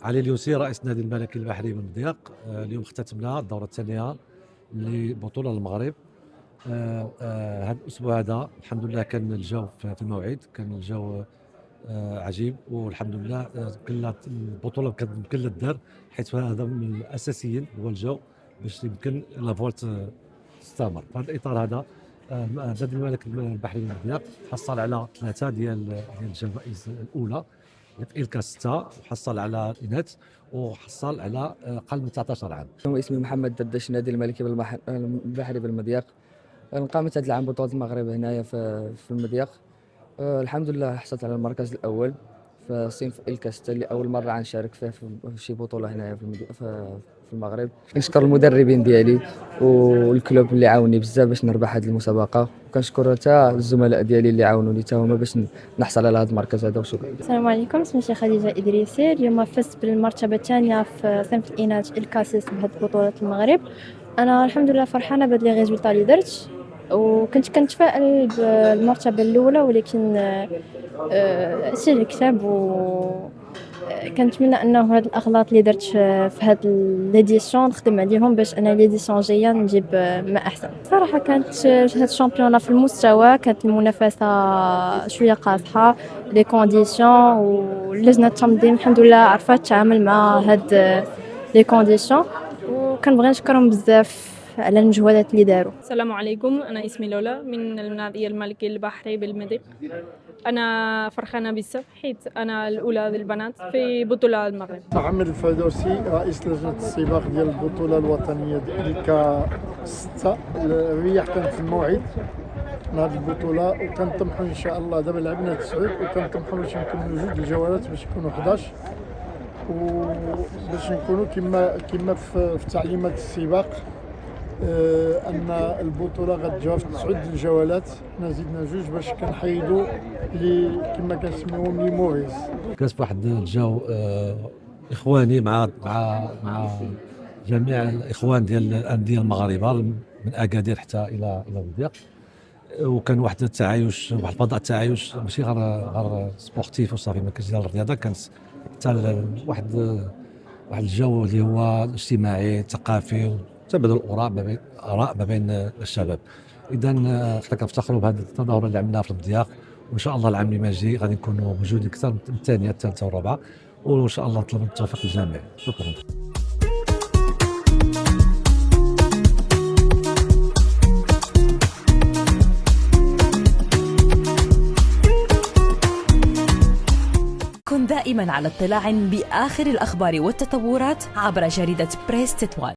علي اليوسي رئيس النادي الملكي البحري بالمضيق. اليوم اختتمنا الدورة الثانية لبطولة المغرب. هذا الأسبوع هذا الحمد لله كان الجو في الموعد، كان الجو عجيب، والحمد لله كل البطولة كانت يمكن لها الدار، حيث هذا من الأساسيين هو الجو باش يمكن لافولت تستمر. في هذا الإطار هذا النادي الملكي البحري بالمضيق حصل على 3 ديال الجوائز الأولى في إلكا 6، وحصل على الإناث، وحصل على أقل من 19 عام. اسمي محمد دردش، نادي الملكي البحري بالمضيق. قامت هذا العام بطولة المغرب هنايا في المضيق. الحمد لله حصلت على المركز الأول في صنف إلكا 6 اللي أول مرة غنشارك فيه في شي بطولة هنايا في المغرب. كنشكر المدربين ديالي والكلوب اللي عاوني بزاف باش نربح هذه المسابقة، وكنشكر حتى الزملاء ديالي اللي عاونوني حتى هما باش نحصل على هذا المركز هذا، وشكرا. السلام عليكم، اسمي خديجة إدريسي. اليوم فزت بالمرتبة الثانية في صنف الإناث الكاسيس بهذه بطولة المغرب. أنا الحمد لله فرحانة بهاد لي ريزولطا اللي درت، وكنت كنتفائل بالمرتبة الأولى، ولكن هادشي اللي كتب، كنتمنى انه هاد الاغلاط اللي درت في هاد ليديسيون نخدم عليهم باش انا ليديسيون جايه نجيب ما احسن. صراحه كانت هاد الشامبيونا في المستوى، كانت المنافسه شويه قاصحه، لي كونديسيون، واللجنه التنظيم الحمد لله عرفت تتعامل مع هاد لي كونديسيون، وكنبغي نشكرهم بزاف على المجهودات اللي داروا. السلام عليكم، أنا اسمي لولا من النادي الملكي البحري بالمضيق. أنا فرحانة بزاف حيت أنا الأولى للبنات في بطولة المغرب. محمد الفردوسي، رئيس لجنة السباق ديال البطولة الوطنية ديال إلكا 6. الرياح كانت في الموعد لهذه البطولة، وكنطمحوا إن شاء الله دابا لعبنا 9 وكنطمحوا باش نكملوا 2 الجولات باش يكونوا 11، وباش نكونوا كما في تعليمات السباق ان البطوله غتجاوب 9 الجولات. حنا زدنا 2 باش كنحيدوا اللي كما كنسميوهم لي موفيز. كانت واحد الجو اخواني مع جميع الاخوان ديال الانديه المغاربه من اكادير حتى الى المضيق، وكان واحد التعايش، واحد الفضاء التعايش ماشي غير سبورتيف وصافي، ما كانش ديال الرياضه، كانت حتى واحد الجو اللي هو الاجتماعي الثقافي، تبادل الاراء ما بين الشباب. اذا حنا كنفتخروا بهذه التظاهره اللي عملناها في المضيق، وان شاء الله العام اللي جاي غادي نكونوا موجودين اكثر من الثانيه الثالثه والرابعه، وان شاء الله نطلب التوفيق للجميع. شكرا. كن دائما على اطلاع بآخر الأخبار والتطورات عبر جريدة بريس تطوان.